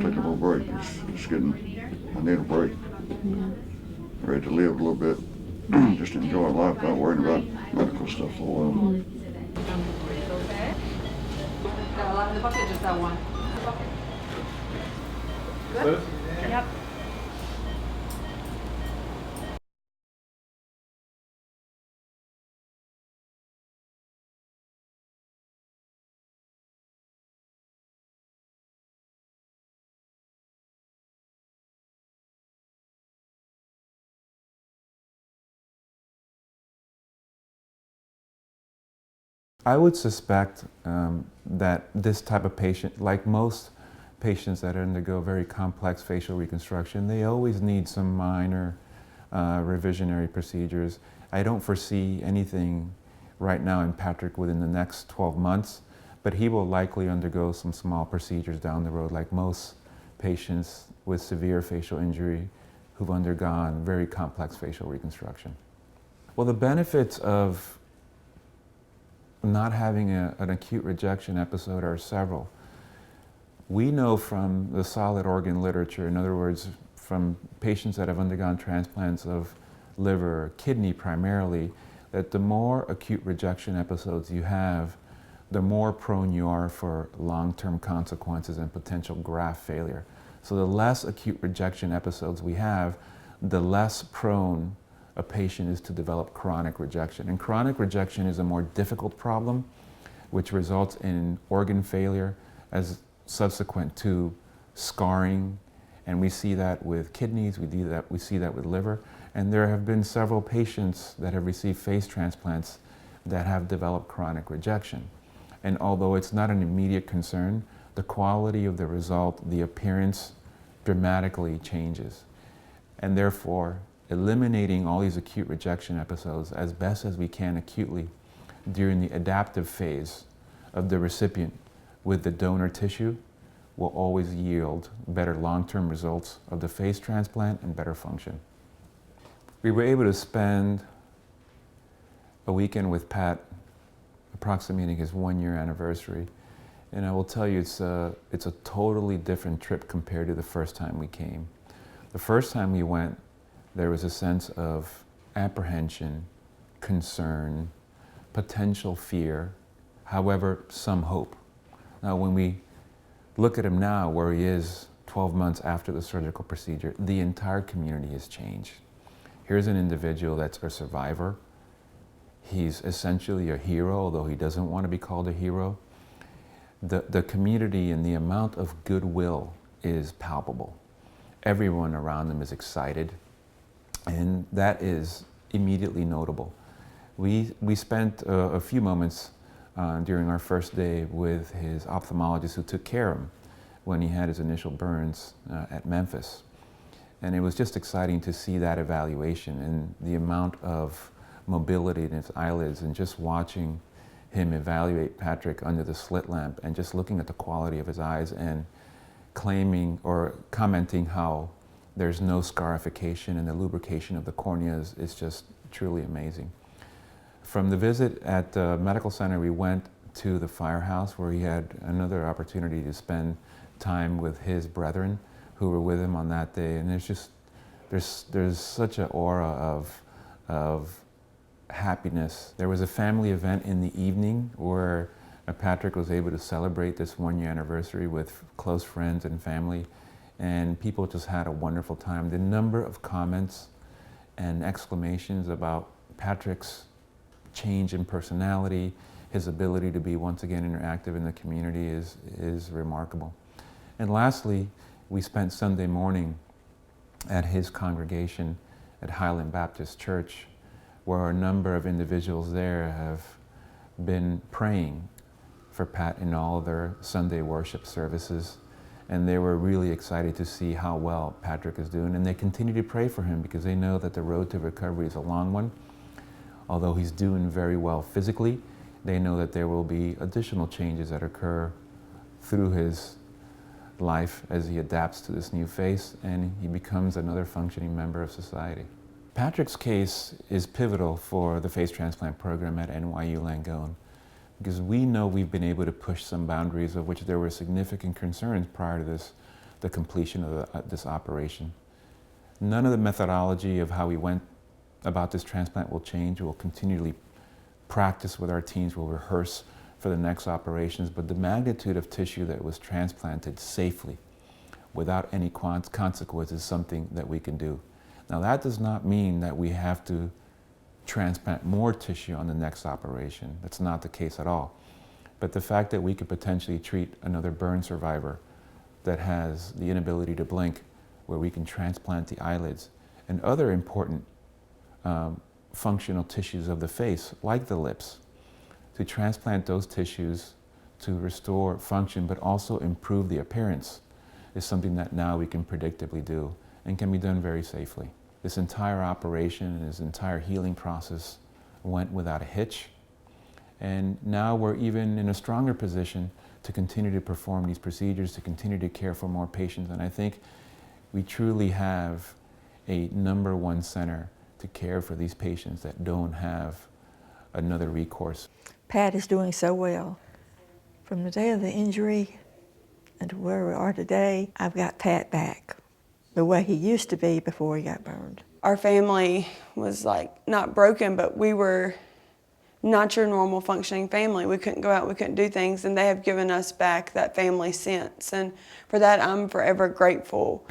take a little break. I need a break. Yeah. Ready to live a little bit. Just enjoy life, not worrying about medical stuff for a while. Okay. The bucket, just that one. Good? Yep. I would suspect that this type of patient, like most patients that undergo very complex facial reconstruction, they always need some minor revisionary procedures. I don't foresee anything right now in Patrick within the next 12 months, but he will likely undergo some small procedures down the road, like most patients with severe facial injury who've undergone very complex facial reconstruction. Well, the benefits of not having an acute rejection episode are several. We know from the solid organ literature, in other words, from patients that have undergone transplants of liver or kidney primarily, that the more acute rejection episodes you have, the more prone you are for long-term consequences and potential graft failure. So the less acute rejection episodes we have, the less prone a patient is to develop chronic rejection. And chronic rejection is a more difficult problem, which results in organ failure as subsequent to scarring. And we see that with kidneys, we see that with liver. And there have been several patients that have received face transplants that have developed chronic rejection. And although it's not an immediate concern, the quality of the result, the appearance dramatically changes. And therefore, eliminating all these acute rejection episodes as best as we can acutely during the adaptive phase of the recipient with the donor tissue will always yield better long-term results of the face transplant and better function. We were able to spend a weekend with Pat approximating his 1-year anniversary, and I will tell you it's a totally different trip compared to the first time we came. The first time we went, there was a sense of apprehension, concern, potential fear, however, some hope. Now, when we look at him now, where he is 12 months after the surgical procedure, the entire community has changed. Here's an individual that's a survivor. He's essentially a hero, although he doesn't want to be called a hero. The community and the amount of goodwill is palpable. Everyone around him is excited. And that is immediately notable. We spent a few moments during our first day with his ophthalmologist who took care of him when he had his initial burns at Memphis. And it was just exciting to see that evaluation and the amount of mobility in his eyelids, and just watching him evaluate Patrick under the slit lamp and just looking at the quality of his eyes and claiming or commenting how there's no scarification and the lubrication of the cornea is just truly amazing. From the visit at the medical center, we went to the firehouse where he had another opportunity to spend time with his brethren who were with him on that day. And there's such an aura of happiness. There was a family event in the evening where Patrick was able to celebrate this 1-year anniversary with close friends and family. And people just had a wonderful time. The number of comments and exclamations about Patrick's change in personality, his ability to be once again interactive in the community is remarkable. And lastly, we spent Sunday morning at his congregation at Highland Baptist Church, where a number of individuals there have been praying for Pat in all their Sunday worship services. And they were really excited to see how well Patrick is doing. And they continue to pray for him because they know that the road to recovery is a long one. Although he's doing very well physically, they know that there will be additional changes that occur through his life as he adapts to this new face and he becomes another functioning member of society. Patrick's case is pivotal for the face transplant program at NYU Langone, because we know we've been able to push some boundaries of which there were significant concerns prior to this the completion of this operation. None of the methodology of how we went about this transplant will change. We'll continually practice with our teams, we'll rehearse for the next operations, but the magnitude of tissue that was transplanted safely without any consequences is something that we can do. Now that does not mean that we have to transplant more tissue on the next operation. That's not the case at all. But the fact that we could potentially treat another burn survivor that has the inability to blink, where we can transplant the eyelids and other important functional tissues of the face, like the lips, to transplant those tissues to restore function but also improve the appearance, is something that now we can predictably do and can be done very safely. This entire operation and this entire healing process went without a hitch, and now we're even in a stronger position to continue to perform these procedures, to continue to care for more patients, and I think we truly have a #1 center to care for these patients that don't have another recourse. Pat is doing so well. From the day of the injury and to where we are today, I've got Pat back the way he used to be before he got burned. Our family was like not broken, but we were not your normal functioning family. We couldn't go out, we couldn't do things, and they have given us back that family sense. And for that, I'm forever grateful.